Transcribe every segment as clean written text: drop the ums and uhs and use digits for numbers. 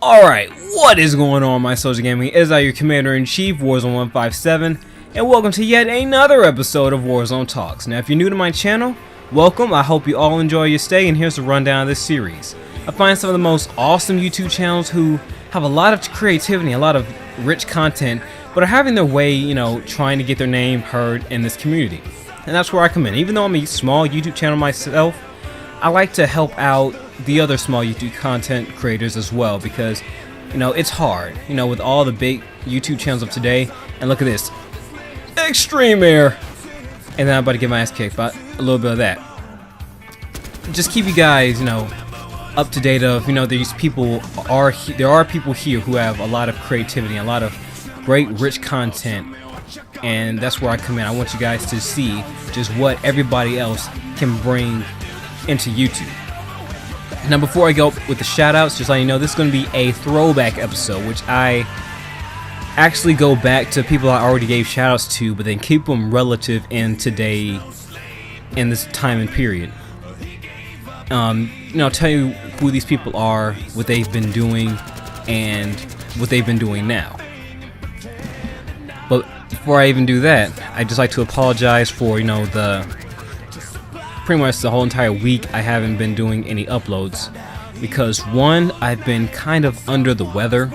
Alright, what is going on, my soldier gaming? It is I, your Commander-in-Chief, Warzone 157, and welcome to yet another episode of Warzone Talks. Now, if you're new to my channel, welcome. I hope you all enjoy your stay, and here's a rundown of this series. I find some of the most awesome YouTube channels who have a lot of creativity, a lot of rich content, but are having their way, trying to get their name heard in this community. And that's where I come in. Even though I'm a small YouTube channel myself, I like to help out the other small YouTube content creators as well, because it's hard, with all the big YouTube channels of today. And look at this, extreme air, and then I'm about to get my ass kicked by a little bit of that. Just keep you guys up to date of these people there are people here who have a lot of creativity, a lot of great rich content, and that's where I come in. I want you guys to see just what everybody else can bring into YouTube. Now, before I go with the shoutouts, just letting you know, this is going to be a throwback episode, which I actually go back to people I already gave shoutouts to, but then keep them relative in today, in this time and period. I'll tell you who these people are, what they've been doing, and what they've been doing now. But before I even do that, I'd just like to apologize for, pretty much the whole entire week I haven't been doing any uploads, because one, I've been kind of under the weather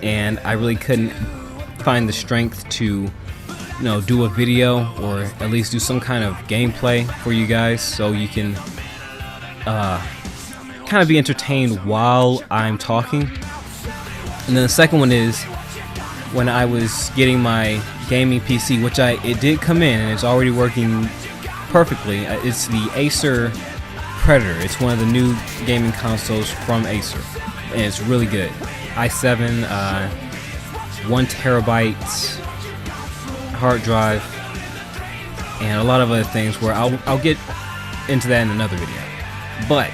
and I really couldn't find the strength to do a video, or at least do some kind of gameplay for you guys, so you can kind of be entertained while I'm talking. And then the second one is when I was getting my gaming PC, which it did come in and it's already working perfectly. It's the Acer Predator. It's one of the new gaming consoles from Acer, and it's really good. i7, 1 terabyte hard drive, and a lot of other things where I'll get into that in another video. But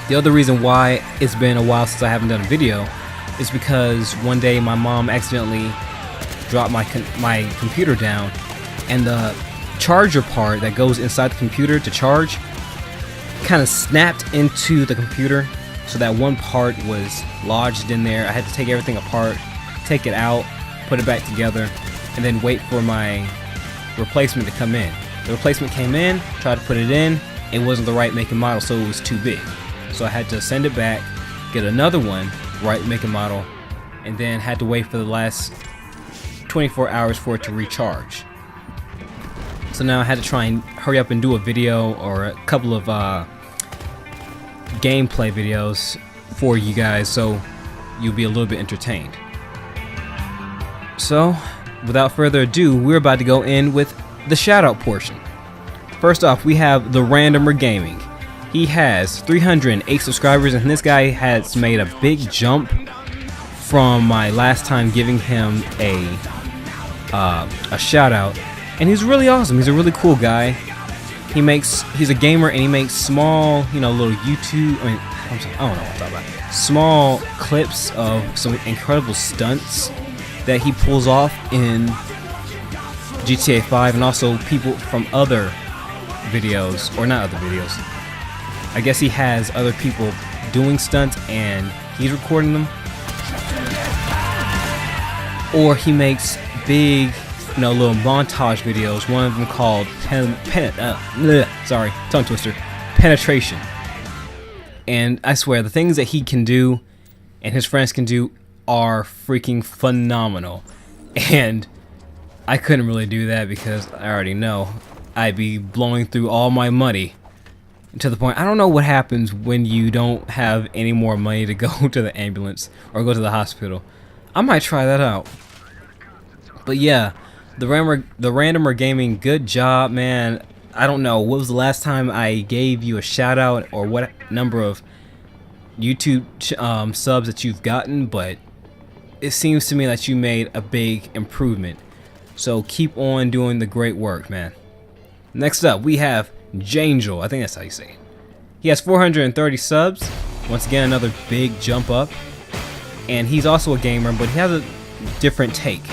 the other reason why it's been a while since I haven't done a video is because one day my mom accidentally dropped my computer down, and the charger part that goes inside the computer to charge kind of snapped into the computer, so that one part was lodged in there. I had to take everything apart, take it out, put it back together, and then wait for my replacement to come in. The replacement came in, tried to put it in, it wasn't the right make and model, so it was too big. So I had to send it back, get another one, right make and model, and then had to wait for the last 24 hours for it to recharge. So now I had to try and hurry up and do a video or a couple of gameplay videos for you guys, so you'll be a little bit entertained. So without further ado, we're about to go in with the shoutout portion. First off, we have the Randomer Gaming. He has 308 subscribers, and this guy has made a big jump from my last time giving him a shout out. And he's really awesome. He's a really cool guy. He's a gamer, and he makes small, little YouTube, I don't know what I'm talking about. Small clips of some incredible stunts that he pulls off in GTA 5, and also people from other videos, or not other videos. I guess he has other people doing stunts and he's recording them. Or he makes big little montage videos, one of them called tongue twister, Penetration. And I swear, the things that he can do and his friends can do are freaking phenomenal. And I couldn't really do that because I already know I'd be blowing through all my money, to the point I don't know what happens when you don't have any more money to go to the ambulance or go to the hospital. I might try that out. But yeah, the Randomer Gaming, good job, man. I don't know, what was the last time I gave you a shout out, or what number of YouTube subs that you've gotten, but it seems to me that you made a big improvement. So keep on doing the great work, man. Next up, we have Jayngel. I think that's how you say it. He has 430 subs. Once again, another big jump up. And he's also a gamer, but he has a different take.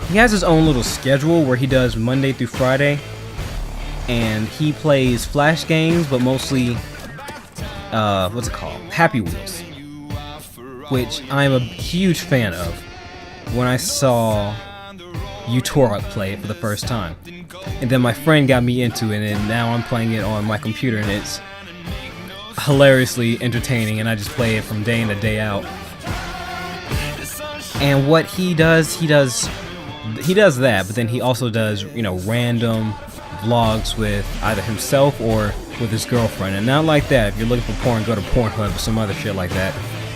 He has his own little schedule where he does Monday through Friday. And he plays Flash games, but mostly, what's it called? Happy Wheels. Which I'm a huge fan of. When I saw Utorok play it for the first time. And then my friend got me into it, and now I'm playing it on my computer, and it's hilariously entertaining, and I just play it from day in to day out. And what he does that, but then he also does, you know, random vlogs with either himself or with his girlfriend. And not like that. If you're looking for porn, go to Pornhub or some other shit like that.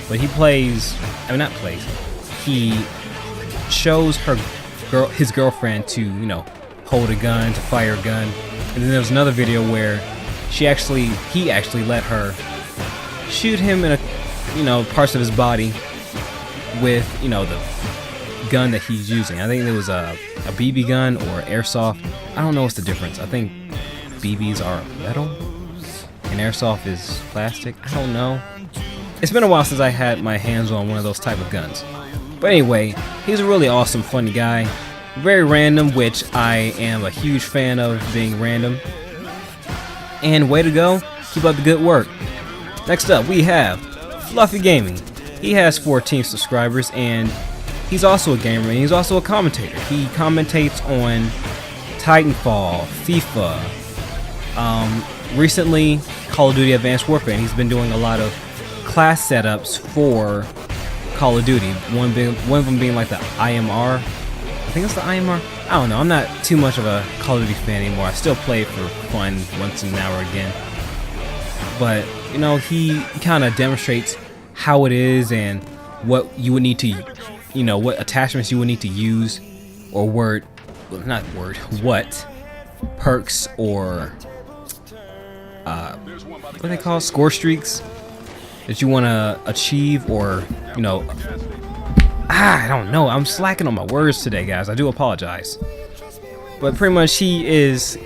But he plays, I mean not plays, he shows his girlfriend to, you know, hold a gun, to fire a gun. And then there was another video where he actually let her shoot him in parts of his body with, you know, the gun that he's using. I think there was a BB gun or airsoft. I don't know what's the difference. I think BBs are metal and airsoft is plastic. I don't know. It's been a while since I had my hands on one of those type of guns. But anyway, he's a really awesome, funny guy. Very random, which I am a huge fan of being random. And way to go, keep up the good work. Next up, we have Fluffy Gaming. He has 14 subscribers, and he's also a gamer, and he's also a commentator. He commentates on Titanfall, FIFA, recently Call of Duty Advanced Warfare, and he's been doing a lot of class setups for Call of Duty. One of them being like the IMR. I think it's the IMR. I don't know. I'm not too much of a Call of Duty fan anymore. I still play it for fun once in an hour again. But, you know, he kind of demonstrates how it is and what you would need to, you know, what attachments you would need to use, or what perks or what do they call score streaks that you want to achieve, or, you know, I don't know. I'm slacking on my words today, guys. I do apologize. But pretty much he is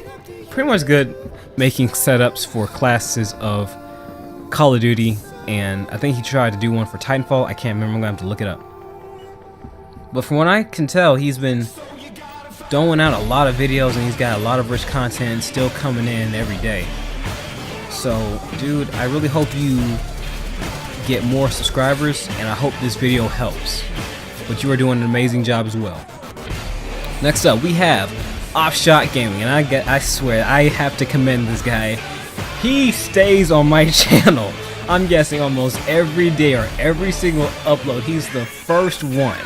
pretty much good making setups for classes of Call of Duty, and I think he tried to do one for Titanfall. I can't remember. I'm gonna have to look it up. But from what I can tell, he's been throwing out a lot of videos, and he's got a lot of rich content still coming in every day. So, dude, I really hope you get more subscribers, and I hope this video helps. But you are doing an amazing job as well. Next up, we have Offshot Gaming, and I swear I have to commend this guy. He stays on my channel. I'm guessing almost every day or every single upload. He's the first one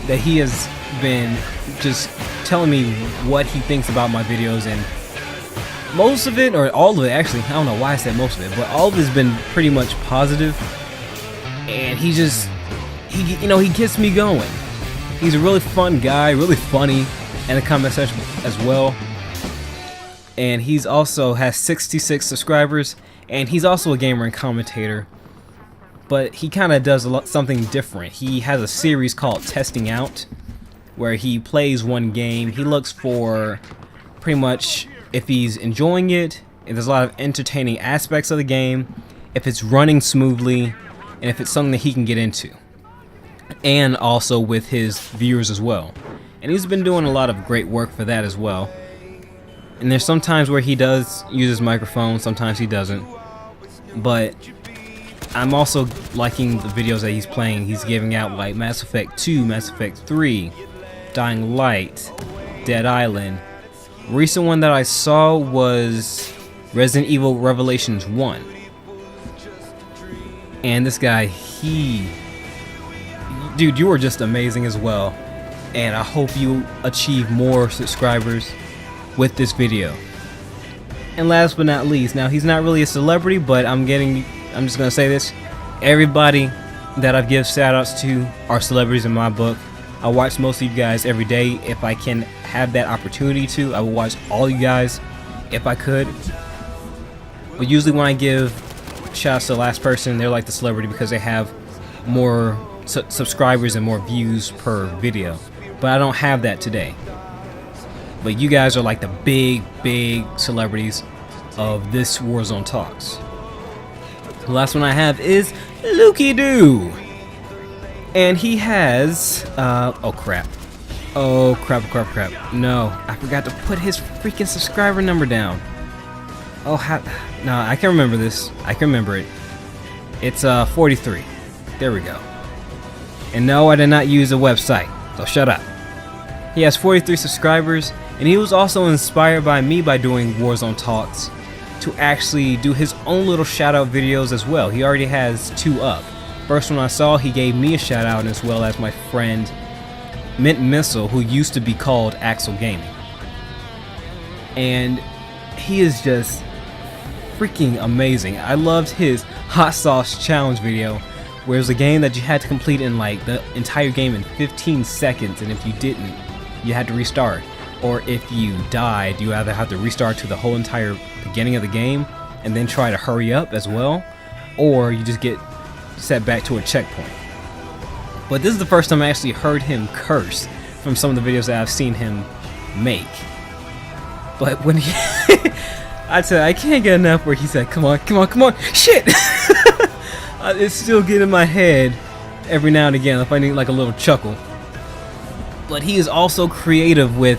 that he has been just telling me what he thinks about my videos, and most of it, or all of it actually, I don't know why I said most of it, but all of it has been pretty much positive. And he gets me going. He's a really fun guy, really funny, and a comment section as well. And he's also has 66 subscribers, and he's also a gamer and commentator. But he kind of does something different. He has a series called Testing Out, where he plays one game. He looks for pretty much if he's enjoying it, if there's a lot of entertaining aspects of the game, if it's running smoothly, and if it's something that he can get into. And also with his viewers as well. And he's been doing a lot of great work for that as well. And there's some times where he does use his microphone, sometimes he doesn't. But I'm also liking the videos that he's playing. He's giving out like Mass Effect 2, Mass Effect 3, Dying Light, Dead Island. Recent one that I saw was Resident Evil Revelations 1. And this guy, dude, you are just amazing as well. And I hope you achieve more subscribers with this video. And last but not least, now he's not really a celebrity, but I'm just gonna say this. Everybody that I give shoutouts to are celebrities in my book. I watch most of you guys every day. If I can have that opportunity to, I will watch all you guys if I could. But usually when I give shoutouts to the last person, they're like the celebrity because they have more subscribers and more views per video. But I don't have that today. But you guys are like the big celebrities of this Warzone Talks. The last one I have is Lukey Doo. And he has, oh crap. Oh crap. No, I forgot to put his freaking subscriber number down. Oh, no, I can remember this. I can remember it. It's 43. There we go. And no, I did not use a website, so shut up. He has 43 subscribers, and he was also inspired by me by doing Warzone Talks to actually do his own little shout out videos as well. He already has 2 up. First one I saw, he gave me a shout out, as well as my friend Mint Missile, who used to be called Axel Gaming. And he is just freaking amazing. I loved his hot sauce challenge video, where it was a game that you had to complete in like the entire game in 15 seconds, and if you didn't, you had to restart. Or if you died, you either have to restart to the whole entire beginning of the game and then try to hurry up as well, or you just get set back to a checkpoint. But this is the first time I actually heard him curse from some of the videos that I've seen him make. But when he I said I can't get enough where he said, come on, shit! It's still getting in my head every now and again if I need like a little chuckle. But he is also creative with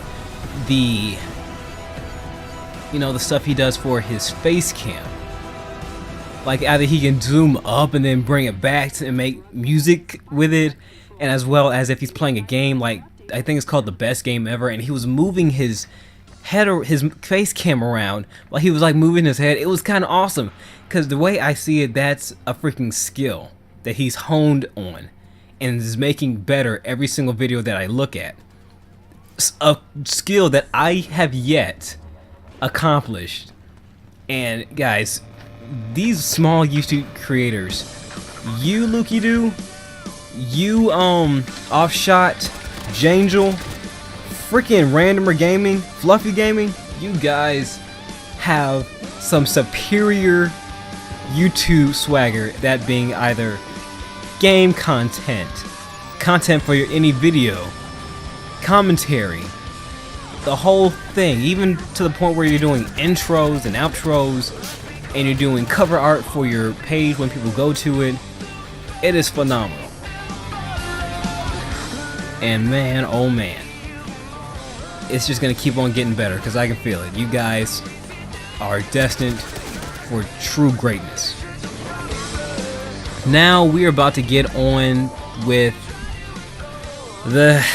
the, you know, the stuff he does for his face cam. Like either he can zoom up and then bring it back to make music with it, and as well as if he's playing a game, like I think it's called The Best Game Ever, and he was moving his head or his face cam around while he was like moving his head. It was kind of awesome, because the way I see it, that's a freaking skill that he's honed on and is making better every single video that I look at. A skill that I have yet accomplished. And guys, these small YouTube creators, you Lukey Doo, you Offshot, Jayngel, freaking Randomer Gaming, Fluffy Gaming, you guys have some superior YouTube swagger, that being either game content for your any video, commentary, the whole thing, even to the point where you're doing intros and outros, and you're doing cover art for your page when people go to it. It is phenomenal. And man, oh man, it's just gonna keep on getting better, because I can feel it. You guys are destined for true greatness. Now we are about to get on with the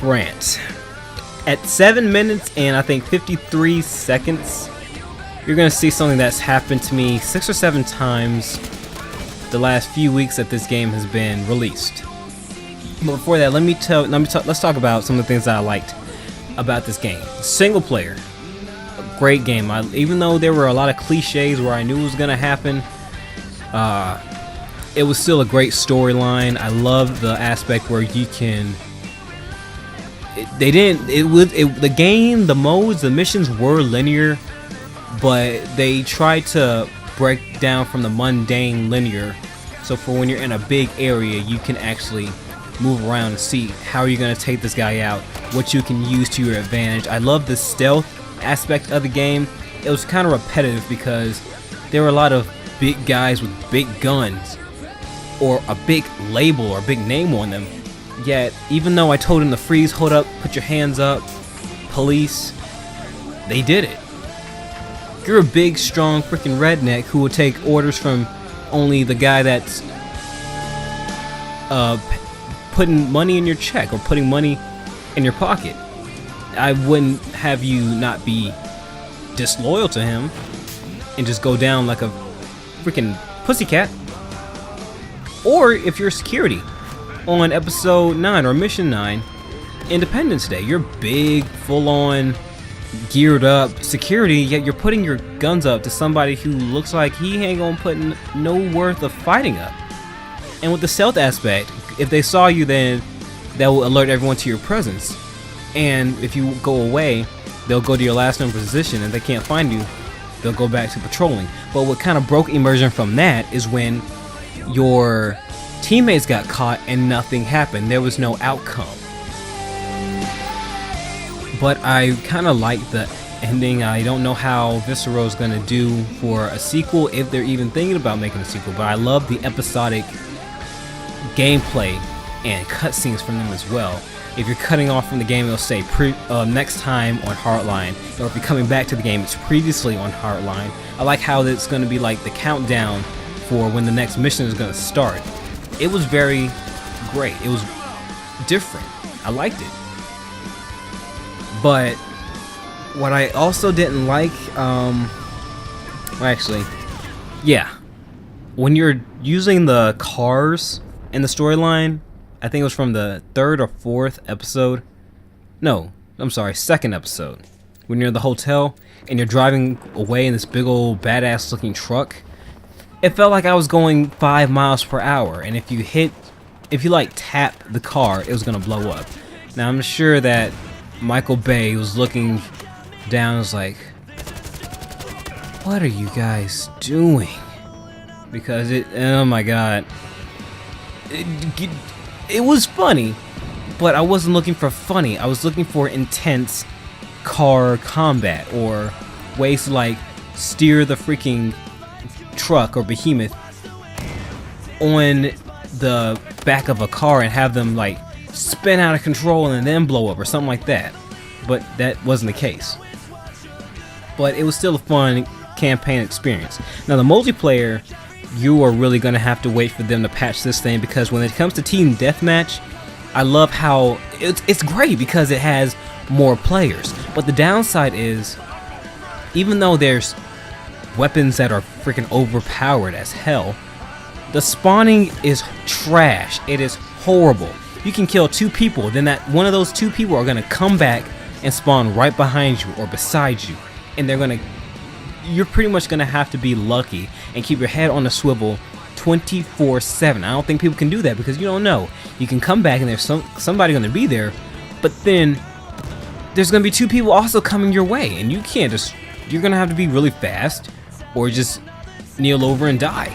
rant. At 7 minutes and I think 53 seconds, you're gonna see something that's happened to me 6 or 7 times the last few weeks that this game has been released. But before that, let's talk about some of the things that I liked about this game. Single player, a great game. Even though there were a lot of cliches where I knew it was gonna happen, it was still a great storyline. I love the aspect where you can. The game, the modes, the missions were linear, but they tried to break down from the mundane linear. So for when you're in a big area, you can actually move around and see how you're gonna take this guy out, what you can use to your advantage. I love the stealth aspect of the game. It was kind of repetitive because there were a lot of big guys with big guns or a big label or a big name on them. Yet, even though I told him to freeze, hold up, put your hands up, police, they did it. You're a big, strong, freaking redneck who will take orders from only the guy that's putting money in your check or putting money in your pocket. I wouldn't have you not be disloyal to him and just go down like a freaking pussycat. Or if you're security on episode 9 or mission 9, Independence Day, you're big, full-on, geared up security, yet you're putting your guns up to somebody who looks like he ain't gonna put no worth of fighting up. And with the stealth aspect, if they saw you, then that will alert everyone to your presence. And if you go away, they'll go to your last known position, and if they can't find you, they'll go back to patrolling. But what kind of broke immersion from that is when your teammates got caught and nothing happened. There was no outcome. But I kind of like the ending. I don't know how Visceral is going to do for a sequel, if they're even thinking about making a sequel, but I love the episodic gameplay and cutscenes from them as well. If you're cutting off from the game, it'll say next time on Hardline, or if you're coming back to the game, it's previously on Hardline. I like how it's going to be like the countdown for when the next mission is going to start. It was very great. It was different. I liked it. But what I also didn't like, when you're using the cars in the storyline, I think it was from the 3rd or 4th episode. No, I'm sorry, 2nd episode. When you're in the hotel and you're driving away in this big old badass looking truck, it felt like I was going 5 miles per hour. And if you like tap the car, it was gonna blow up. Now I'm sure that Michael Bay was looking down and was like, what are you guys doing? Because oh my god. It was funny, but I wasn't looking for funny. I was looking for intense car combat, or ways to like steer the freaking truck or behemoth on the back of a car and have them like spin out of control and then blow up or something like that. But that wasn't the case. But it was still a fun campaign experience. Now the multiplayer, you are really gonna have to wait for them to patch this thing, because when it comes to team deathmatch, I love how it's great because it has more players. But the downside is, even though there's weapons that are freaking overpowered as hell, the spawning is trash. It is horrible. You can kill 2 people, then that one of those 2 people are gonna come back and spawn right behind you or beside you, and you're pretty much gonna have to be lucky and keep your head on a swivel 24/7. I don't think people can do that, because you don't know. You can come back and there's somebody gonna be there, but then there's gonna be 2 people also coming your way, and you can't just. You're gonna have to be really fast, or just kneel over and die.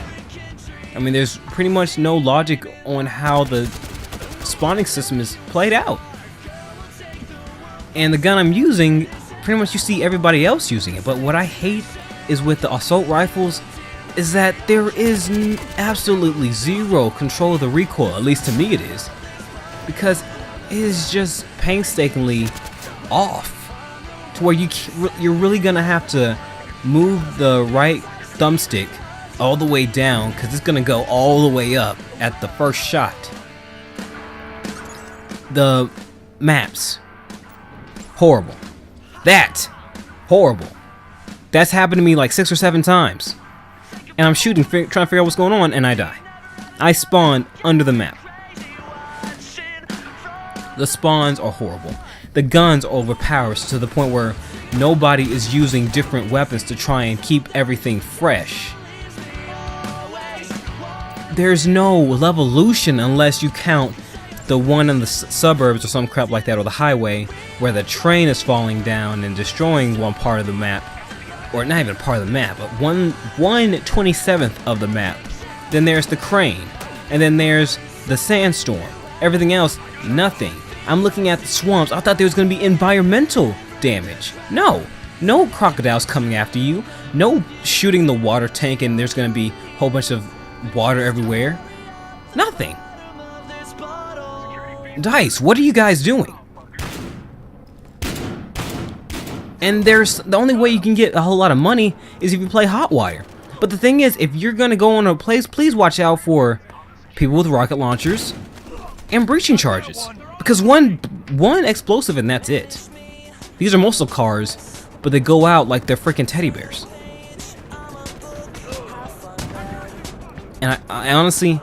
I mean, there's pretty much no logic on how the spawning system is played out. And the gun I'm using, pretty much you see everybody else using it. But what I hate is with the assault rifles is that there is absolutely zero control of the recoil. At least to me it is, because it is just painstakingly off to where you're really gonna have to move the right thumbstick all the way down, because it's gonna go all the way up at the first shot. The maps, horrible. Horrible. That's happened to me like 6 or 7 times. And I'm shooting, trying to figure out what's going on, and I die. I spawn under the map. The spawns are horrible. The guns are overpowered to the point where nobody is using different weapons to try and keep everything fresh. There's no levolution unless you count the one in the suburbs or some crap like that, or the highway, where the train is falling down and destroying one part of the map, or not even part of the map, but 1/27th of the map. Then there's the crane, and then there's the sandstorm. Everything else, nothing. I'm looking at the swamps. I thought there was going to be environmental damage. No crocodiles coming after you. No shooting the water tank and there's going to be a whole bunch of water everywhere. Nothing. DICE, what are you guys doing? And the only way you can get a whole lot of money is if you play Hotwire. But the thing is, if you're gonna go on a place, please watch out for people with rocket launchers and breaching charges, because one explosive and that's it. These are muscle cars, but they go out like they're freaking teddy bears. And I honestly,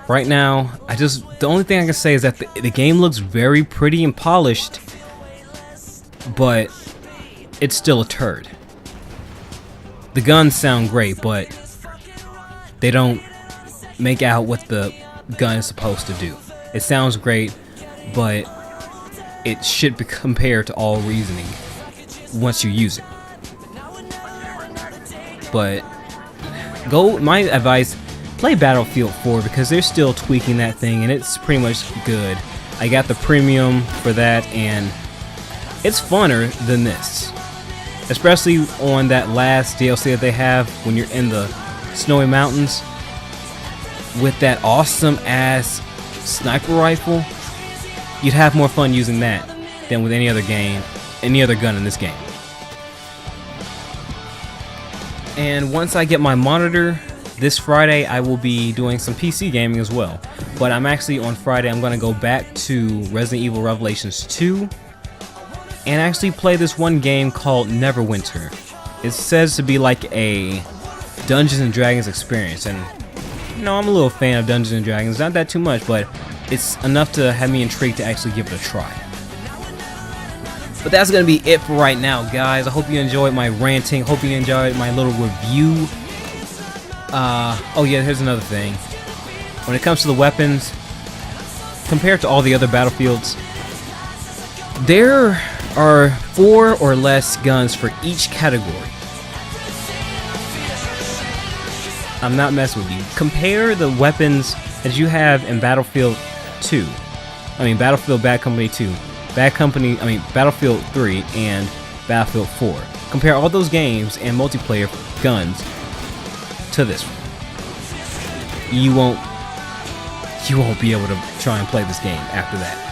right now, the only thing I can say is that the game looks very pretty and polished, but it's still a turd. The guns sound great, but they don't make out what the gun is supposed to do. It sounds great, but it should be compared to all reasoning once you use it. But my advice, play Battlefield 4, because they're still tweaking that thing and it's pretty much good. I got the premium for that and it's funner than this. especially on that last DLC that they have when you're in the snowy mountains with that awesome ass sniper rifle. You'd have more fun using that than with any other gun in this game. And once I get my monitor this Friday, I will be doing some PC gaming as well. But I'm actually, on Friday, I'm going to go back to Resident Evil Revelations 2 and actually play this one game called Neverwinter. It says to be like a Dungeons and Dragons experience, and you know, I'm a little fan of Dungeons and Dragons, not that too much, but it's enough to have me intrigued to actually give it a try. But that's going to be it for right now, guys. I hope you enjoyed my ranting. Hope you enjoyed my little review. Oh yeah, here's another thing. When it comes to the weapons, compared to all the other battlefields, there are 4 or less guns for each category. I'm not messing with you. Compare the weapons that you have in Battlefield 2. I mean Battlefield Bad Company 2. Battlefield 3 and Battlefield 4. Compare all those games and multiplayer guns to this one. You won't be able to try and play this game after that.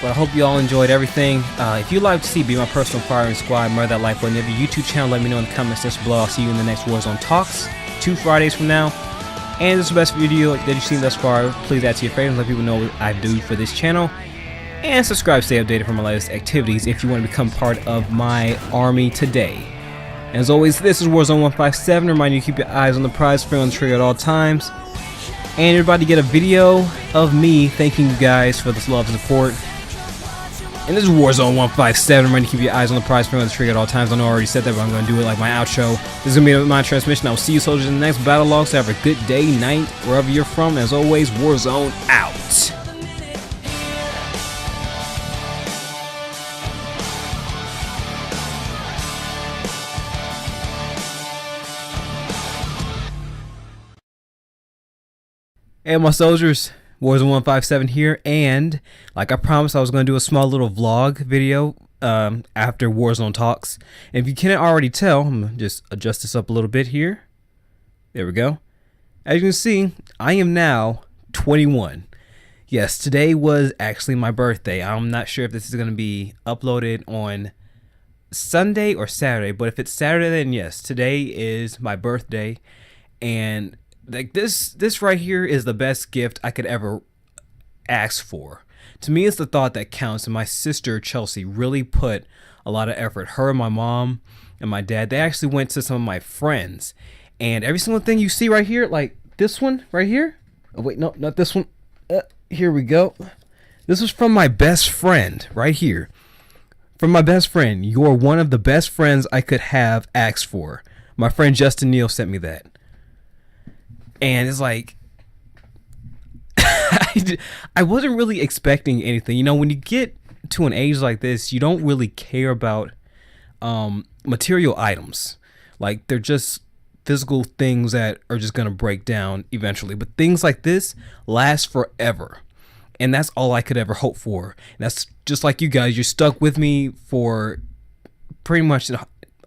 But I hope you all enjoyed everything. If you'd like to see Be My Personal Firing Squad, murder that like button, if your YouTube channel, let me know in the comments section below. I'll see you in the next Warzone Talks, 2 Fridays from now. And this is the best video that you've seen thus far. Please add to your favorites, let people know what I do for this channel. And subscribe, stay updated for my latest activities if you want to become part of my army today. As always, this is Warzone 157, reminding you to keep your eyes on the prize, finger on the trigger at all times. And everybody get a video of me thanking you guys for this love and support. And this is Warzone 157, reminding you to keep your eyes on the prize, finger on the trigger at all times. I know I already said that, but I'm going to do it like my outro. This is going to be my transmission. I will see you soldiers in the next battle log, so have a good day, night, wherever you're from. As always, Warzone out. Hey my soldiers, Warzone 157 here, and like I promised, I was going to do a small little vlog video after Warzone Talks. And if you can't already tell, I'm going to just adjust this up a little bit here. There we go. As you can see, I am now 21. Yes, today was actually my birthday. I'm not sure if this is going to be uploaded on Sunday or Saturday, but if it's Saturday, then yes, today is my birthday. And like this right here is the best gift I could ever ask for. To me, it's the thought that counts, and my sister Chelsea really put a lot of effort. Her and my mom and my dad, they actually went to some of my friends, and every single thing you see right here, like this one right here. Oh wait, no, not this one. Here we go. This was from my best friend right here. From my best friend. You're one of the best friends I could have asked for. My friend Justin Neal sent me that. And it's like, I wasn't really expecting anything. You know, when you get to an age like this, you don't really care about material items. Like, they're just physical things that are just going to break down eventually. But things like this last forever. And that's all I could ever hope for. And that's just like you guys. You're stuck with me for pretty much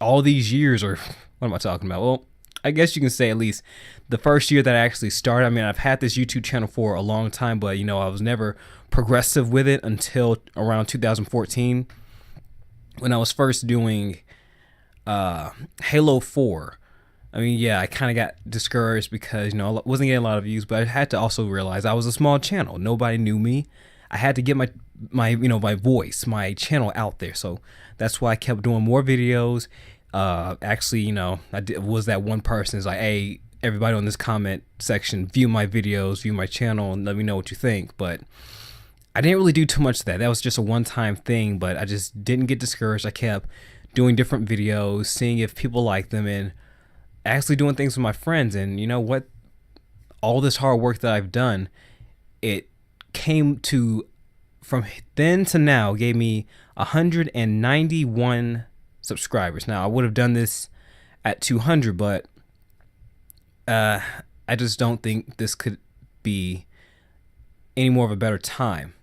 all these years. Or what am I talking about? Well, I guess you can say at least the first year that I actually started. I mean, I've had this YouTube channel for a long time, but you know, I was never progressive with it until around 2014 when I was first doing Halo 4. I mean, yeah, I kind of got discouraged because, you know, I wasn't getting a lot of views, but I had to also realize I was a small channel. Nobody knew me. I had to get my voice, my channel out there. So that's why I kept doing more videos. Actually, you know, was that one person is like, hey, everybody on this comment section, view my videos, view my channel, and let me know what you think. But I didn't really do too much of that. That was just a one-time thing, but I just didn't get discouraged. I kept doing different videos, seeing if people like them, and actually doing things with my friends. And you know what? All this hard work that I've done, it came to, from then to now, gave me 191 subscribers. Now, I would have done this at 200, but I just don't think this could be any more of a better time.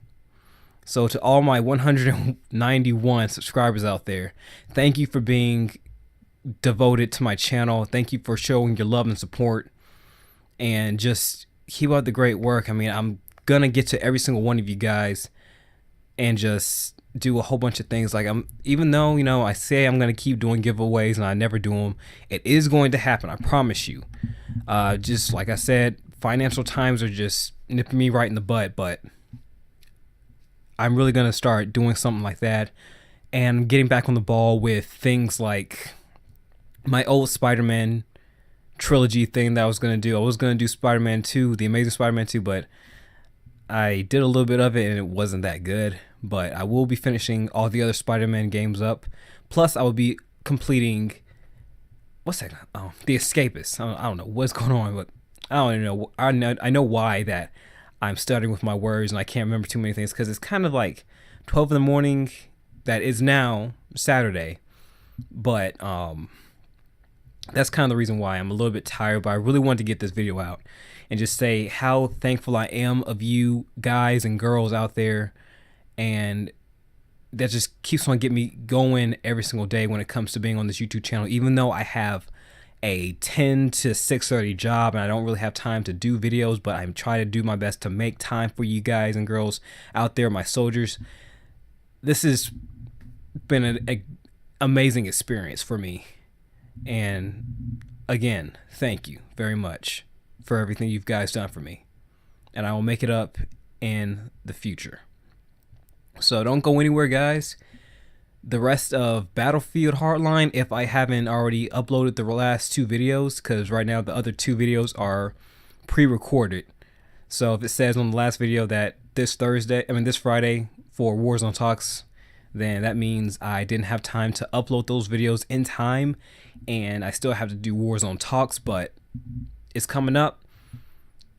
So to all my 191 subscribers out there, thank you for being devoted to my channel. Thank you for showing your love and support, and just keep up the great work. I mean, I'm gonna get to every single one of you guys and just do a whole bunch of things. Like, even though, you know, I say I'm gonna keep doing giveaways and I never do them, it is going to happen, I promise you. Just like I said, financial times are just nipping me right in the butt, but I'm really gonna start doing something like that and getting back on the ball with things like my old Spider-Man trilogy thing that I was gonna do. I was gonna do Spider-Man 2, the Amazing Spider-Man 2, but I did a little bit of it and it wasn't that good. But I will be finishing all the other Spider-Man games up. Plus, I will be completing, what's that? Oh, The Escapist. I don't know what's going on, but I don't even know. I know why that I'm stuttering with my words and I can't remember too many things, because it's kind of like 12 in the morning. That is now Saturday, but that's kind of the reason why I'm a little bit tired. But I really wanted to get this video out and just say how thankful I am of you guys and girls out there, and that just keeps on getting me going every single day when it comes to being on this YouTube channel. Even though I have a 10 to 6:30 job and I don't really have time to do videos, but I'm trying to do my best to make time for you guys and girls out there, my soldiers. This has been an amazing experience for me, and again, thank you very much for everything you guys done for me, and I will make it up in the future. So don't go anywhere, guys. The rest of Battlefield Hardline, if I haven't already uploaded the last 2 videos, because right now the other 2 videos are pre-recorded. So if it says on the last video that this Friday for Warzone Talks, then that means I didn't have time to upload those videos in time, and I still have to do Warzone Talks, but it's coming up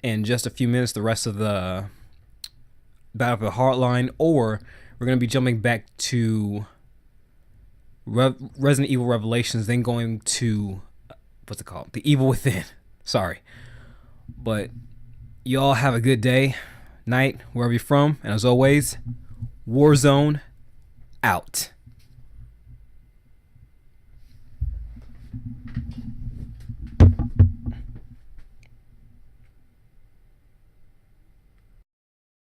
in just a few minutes, the rest of the Battlefield Hardline, or we're going to be jumping back to Resident Evil Revelations, then going to, what's it called? The Evil Within. Sorry. But y'all have a good day, night, wherever you're from, and as always, Warzone out.